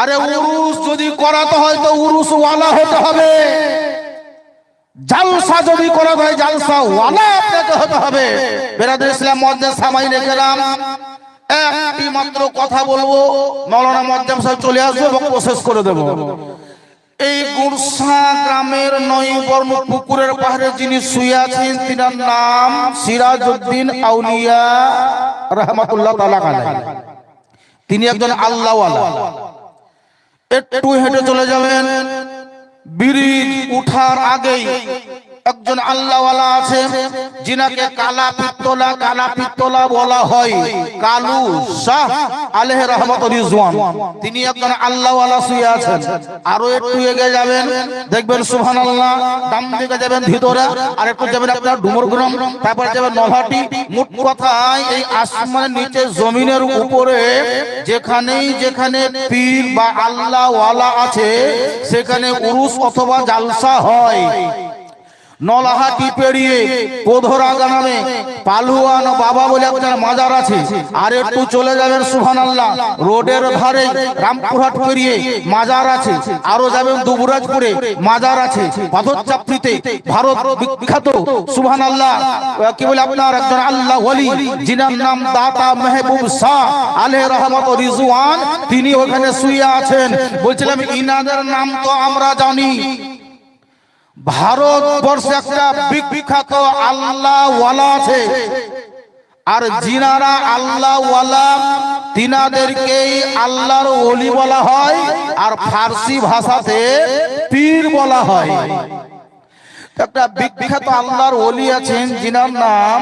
আরে উরুস যদি করাতে হয় তো উরুস ওয়ালা হতে হবে, জালসা যদি করাতে হয় জালসা ওয়ালা আপনাকে হতে হবে। বেরাদর ইসলাম মুয়াজ্জিন সামাই রেখেলাম, একটি মাত্র কথা বলবো, মাওলানা মুয়াজ্জিন সাহেব চলে আসবে এবং প্রসেস করে দেব। এই গুরসা গ্রামের নয়বর্ণ পুকুরের পাহাড়ে যিনি শুয়ে আছেন তিনার নাম সিরাজউদ্দিন আউলিয়া রাহমাতুল্লাহ তাআলা আলাইহি। তিনি একজন আল্লাহওয়ালা। একটু হেঁটে চলে যাবেন, ব্রিজ উঠার আগেই একজন আল্লাহওয়ালা আছে যিনাকে কালা পিত্তলা বলা হয়, কালু শাহ আলাইহি রাহমাতুর রিজওয়ান। তিনি একজন আল্লাহওয়ালা শুয়ে আছেন। আরো একটু এগিয়ে যাবেন, দেখবেন সুবহানাল্লাহ, ডান দিকে যাবেন ভিতরে, আর একটু যাবেন আপনার ডুমরগ্রাম, তারপর যাবেন নলহাটি। মোট কথায় এই আসমানের নিচে জমিনের উপরে যেখানে পীর বা আল্লাহওয়ালা আছে সেখানে উরুস অথবা জালসা হয়। নলহাটি পেরিয়ে কোধরা গ্রামে পালুয়ান বাবা বলে আপনার মাজার আছে। আর একটু চলে যাবেন সুবহানাল্লাহ, রোডের ধারে রামপুরহাট পেরিয়ে মাজার আছে। আরো যাবেন দুবরাজপুরে মাজার আছে। পাথরচাপড়িতে ভারত বিখ্যাত সুবহানাল্লাহ কি বলে আপনার একজন আল্লাহ ওলি যিনার নাম দাতা মেহবুব শাহ আলাইহি রাহমাতুর রিজওয়ান, তিনি ওখানে শুয়ে আছেন। বলছিলাম ইনাদের নাম তো আমরা জানি। ভারতবর্ষে একটা বিখ্যাত আল্লাহওয়ালা আছে, আর যিনারা আল্লাহওয়ালা তিনাদেরকেই আল্লাহর ওলি বলা হয়, আর ফার্সি ভাষাতে পীর বলা হয়। একটা বিখ্যাত আল্লাহর ওলি আছেন যিনার নাম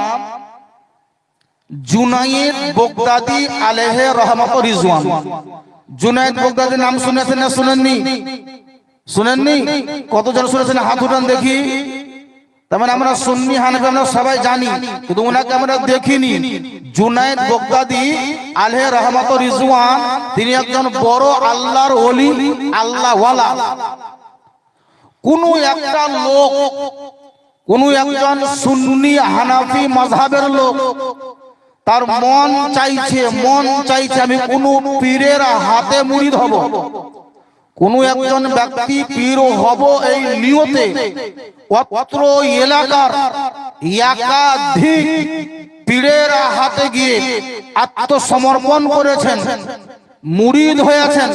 জুনায়েদ বাগদাদি আলাইহি রাহমাতুর রিজওয়ান। জুনায়েদ বাগদাদির নাম শুনেছেন না শুনেননি? শুনেননি? কতজন শুনেছেন হাত উঠান দেখি। তার মানে আমরা সুন্নি হানাফি আমরা সবাই জানি, কিন্তু ওনাকে আমরা দেখিনি। জুনায়েদ বাগদাদি আলাইহি রাহমাতুর রিজওয়ান, তিনি একজন বড় আল্লাহর ওলি, আল্লাহওয়ালা। কোন একটা লোক, কোন একজন সুন্নি হানাফি মাযহাবের লোক, তার মন চাইছে আমি কোন পীরের হাতে মুরিদ হব, কোন একজন ব্যক্তি পীর হব, এই নিয়তে অত্র এলাকার একাধিক পীরের হাতে গিয়ে আত্মসমর্পণ করেছেন, মুরিদ হয়েছেন।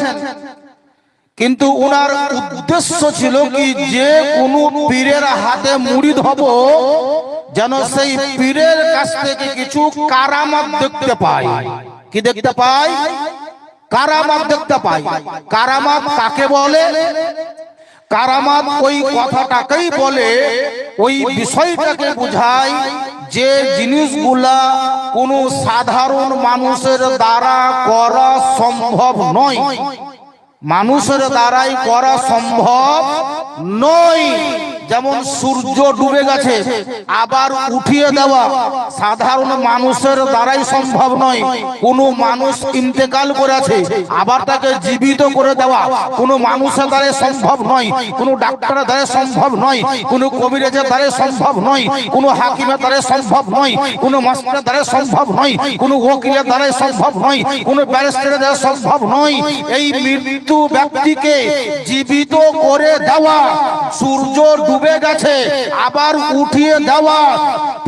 কিন্তু ওনার উদ্দেশ্য ছিল কি, যে কোন পীরের হাতে মুরিদ হব যেন সেই পীরের কাছ থেকে কিছু কারামাত দেখতে পাই। কি দেখতে পাই? কারামাত দেখতে পাই। কারামাত কাকে বলে? কারামাত ওই কথাটাকেই বলে, ওই বিষয়টাকে বোঝায় যে জিনিসগুলা কোনো সাধারণ মানুষের দ্বারা করা সম্ভব নয়, মানুষের দ্বারাই করা সম্ভব নয়। যেমন সূর্য ডুবে গেছে, আবার উঠিয়ে দেওয়া সাধারণ মানুষের দ্বারাই সম্ভব নয়। কোন মানুষ ইন্তেকাল করেছে, আবার তাকে জীবিত করে দেওয়া কোন মানুষের দ্বারা সম্ভব নয়, কোন ডাক্তারের দ্বারা সম্ভব নয়, কোন কবিরাজের দ্বারা সম্ভব নয়, কোন হাকিমের দ্বারা সম্ভব নয়, কোন মাস্টারের দ্বারা সম্ভব নয়, কোন ওকিলের দ্বারা সম্ভব নয়, কোন ব্যারিস্টারের দ্বারা সম্ভব নয়। এই মৃত্যু ব্যক্তিকে জীবিত করে দেওয়া, সূর্য ডুবে গেছে আবার উঠিয়ে দেওয়া,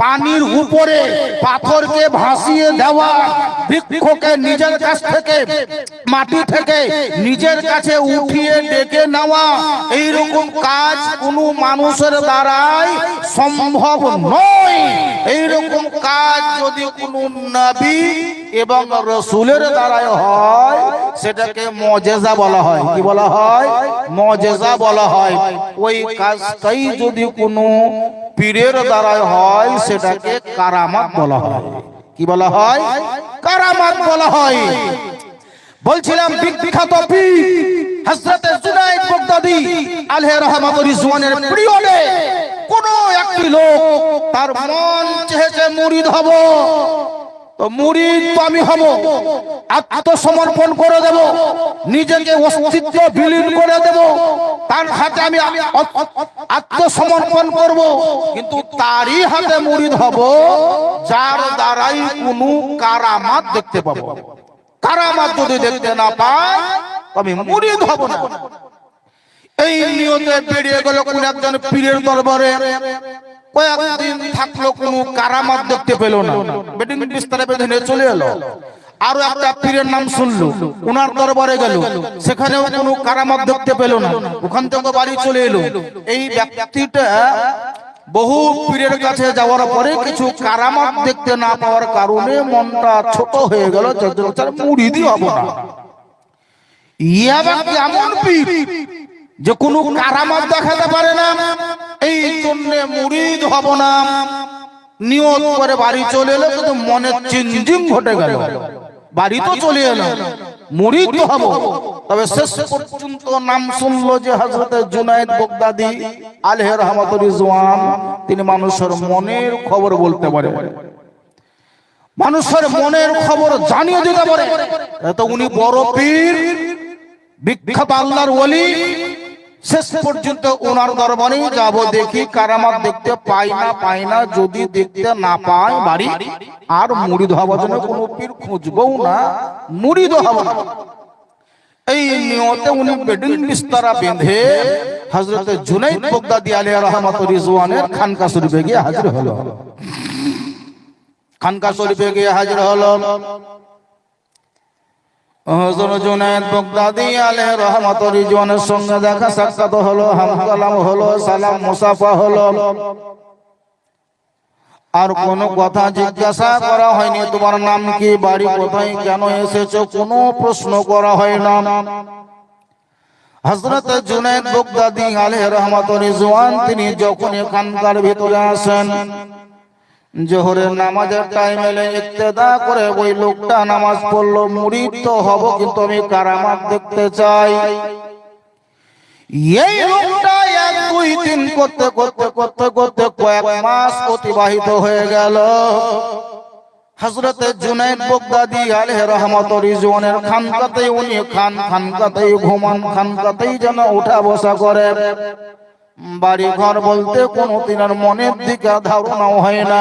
পানির উপরে পাথরকে ভাসিয়ে দেওয়া, বৃক্ষকে নিজের কাছ থেকে মাটি থেকে নিজের কাছে উঠিয়ে ডেকে নেওয়া, এইরকম কাজ কোনো মানুষের দ্বারাই সম্ভব নয়। এইরকম কাজ যদি কোনো নবী এবং রাসূলের দ্বারাই হয় সেটাকে মুজিজা বলা হয়। কি বলা হয়? মুজিজা বলা হয়। ওই কাজটাই যদি কোনো পীরের দ্বারাই হয় সেটাকে কারামাত বলা হয়। কি বলা হয়? কারামাত বলা হয়। বলছিলাম বিখ্যাত পীর হযরত জুনায়েদ বাগদাদি আলাইহি রাহমাতুর রিজওয়ানের পিরিয়ডে কোন একটি লোক তার মন চেয়েছে মুরিদ হব, তো মুরিদ তো আমি হব, আত্মসমর্পণ করে দেব, নিজেকে অস্তিত্ব বিলীন করে দেব, তার হাতে আমি আত্মসমর্পণ করব, কিন্তু তারই হাতে মুরিদ হব যার দ্বারাই কোনো কারামাত দেখতে পাবো। কারামাত যদি দেখতে না পাই তবে মুরিদ হব না। এই নিয়তে বেরিয়ে গেল কোন একজন পীরের দরবারে। কয়েকদিন থাকলো, কোনো কারামাত দেখতে পেল না, বেডিং বিস্তারে বেঁধে নিয়ে চলে এলো। আরো একটা পীরের নাম শুনলো, ওনার দরবারে গেল, সেখানেও কোনো কারামাত দেখতে পেল না, ওখান থেকে বাড়ি চলে এলো। এই ব্যক্তিটা বহু পীরের কাছে যাওয়ার পরে কিছু কারামাত দেখতে না পাওয়ার কারণে মনটা ছোট হয়ে গেল, মুরিদি হব না। এমন পীর যে কোনো কারামাত দেখাতে পারে না, এই জন্য মুরিদ হব না নিয়ত করে বাড়ি চলে এলো। কিন্তু মনে চিনজিম ঘটে গেল, বাড়ি তো চলে এলো, মুরিদ তো হব। তবে শেষ পর্যন্ত নাম শুনলো যে হযরত জুনায়েদ বাগদাদী আলাইহি রাহমাতুর রিজওয়ান, তিনি মানুষের মনের খবর বলতে পারে, মানুষের মনের খবর জানিয়ে দিতে পারে। তো উনি বড় পীর, বিখ্যাত আল্লাহর ওলি। শেষ পর্যন্ত ওনার দরবারে যাব, দেখি কারামাত দেখতে পাই না, যদি দেখতে না পাই বাড়ি আর মুরিদ হওয়ার জন্য কোনো পীর খুঁজবও না, মুরিদ হব না। এই নিয়তে উনি বেডিং বিস্তারা বেঁধে হযরত জুনায়েদ বাগদাদী আলাইহি রাহমাতুর রিজওয়ানের খানকা শরীফে গিয়ে হাজির হলো। খানকা শরীফে গিয়ে হাজির হলো। হযরত জুনায়েদ বাগদাদী আলাইহি রাহমাতুর রিজওয়ানের সঙ্গে দেখা সাক্ষাৎ হলো, হামকালাম হলো, সালাম মুসাফা হলো। আর কোনো কথা জিজ্ঞাসা করা হয়নি, তোমার নাম কি, বাড়ি কোথায়, কেন এসেছো, কোনো প্রশ্ন করা হয় না। হযরত জুনায়েদ বাগদাদী আলাইহি রাহমাতুর রিজওয়ান তিনি যখন খানকার ভিতরে আসেন, জোহরের নামাজের টাইম এলে ইক্তেদা করে ওই লোকটা নামাজ পড়লো, মুরিদ তো হব কিন্তু আমি কারামাত দেখতে চাই। এই লোকটা 1 2 3 করতে করতে করতে করতে কয়েক মাস অতিবাহিত হয়ে গেল। হযরত জুনায়েদ বাগদাদী আলাইহি রাহমাতুর রিজওয়ানের খানকাতেই উনি খানকাতেই ঘুমান, খানকাতেই যেন উঠা বসা করে। বাড়ি ঘর বলতে কোনো তিনার মনের দিকে ধারণাও হয় না।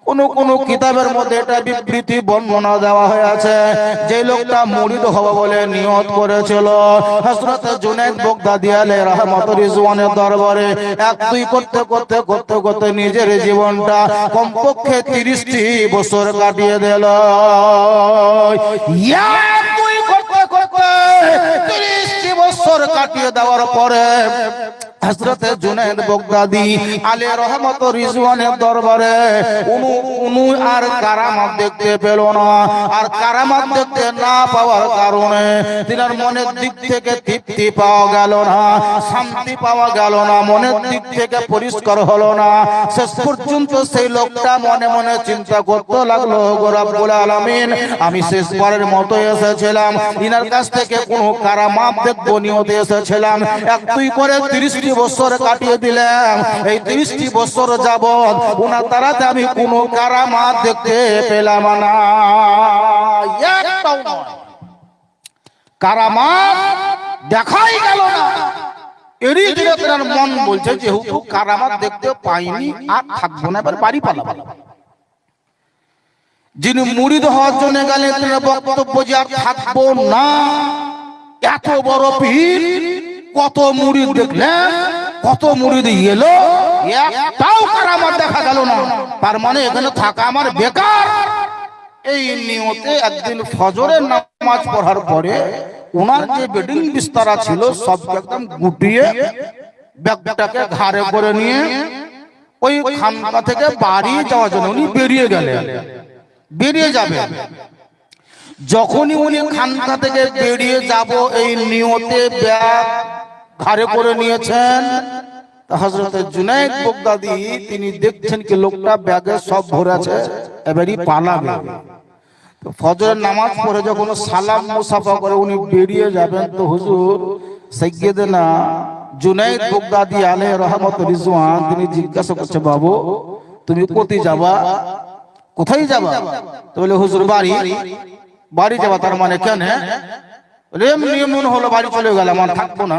কোন কিতাবের মধ্যে এটা বিবৃতি বর্ণনা দেওয়া হয়েছে, যে লোকটা মুরিদ হবে বলে নিয়ত করেছিল হযরত জুনায়েদ বাগদাদী আলাইহি রাহমাতুর রিজওয়ানের দরবারে 1 2 করতে করতে করতে করতে নিজের জীবনটা কমপক্ষে 30টি বছর কাটিয়ে দিল। 1 2 করতে করতে 30টি বছর কাটিয়ে দেওয়ার পরে হযরত জুনায়েদ বাগদাদী আলাইহি রাহমাতুর রিজওয়ানের দরবারে উনি আর কারামাত দেখতে পেল না। আর কারামাত দেখতে না পাওয়ার কারণে তিনার মনের দিক থেকে তৃপ্তি পাওয়া গেল না, শান্তি পাওয়া গেল না, মনের দিক থেকে পরিষ্কার হলো না। শেষ পর্যন্ত সেই লোকটা মনে মনে চিন্তা করতে লাগলো, গো রব্বুল আলামিন, আমি শেষবারের মতো এসেছিলাম, ইনার কাছ থেকে কোনো কারামাত দেখবো নিয়তে এসেছিলাম। 1 2 করে 30টি বছর কাটিয়ে দিলাম। এই 30টি বছর যাবত ওনার দ্বারাতে আমি কোনো কারামাত দেখতে পেলাম না, একটাও নয়, কারামাত দেখাই গেল না। এরই দিনে তার মন বলছে যেহেতু কারামাত দেখতে পাইনি আর থাকবো না, এবার বাড়ি পালাবো। যিনি মুরিদ হওয়ার জন্য গেলেন তার বক্তব্য যে আর থাকবো না। এত বড় পীর, কত মুরিদ দেখলেন, কত মুরিদ এলো, একটাও কারামাত দেখা গেল না, তার মানে এখানে থাকা আমার বেকার। এই নিয়তে একদিন ফজরের নামাজ পড়ার পরে ওনার যে বেডিং বিস্তারা ছিল সবকে একদম গুটিয়ে ব্যাগটাকে ঘাড়ে করে নিয়ে ওই খানকা থেকে বাড়ি যাওয়ার জন্য উনি বেরিয়ে গেলেন, বেরিয়ে যাবে। যখনই উনি খানকা থেকে বেরিয়ে যাব এই নিয়তে ব্যাগ ঘাড়ে করে নিয়েছেন, হযরত জুনায়েদ বাগদাদী তিনি দেখছেন কি লোকটা ব্যাগে সব ভরে আছে, এবারই পালাবে। ফজরের নামাজ পড়ে যখন সালাম মুসাফা করে উনি বেরিয়ে যাবেন, তো হুজুর সাইয়্যিদনা জুনায়েদ বাগদাদী আলাইহি রাহমাতুর রিজওয়ান তিনি জিজ্ঞাসা করছে, বাবু তুমি কোথায় যাবা, কোথায় যাবা? তো বলে হুজুর বাড়ি যাবা। তার মানে কেন? এমনি হলো বাড়ি চলে গেলাম, আর থাকবো না।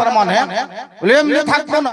তার মানে এমনি থাকবো না।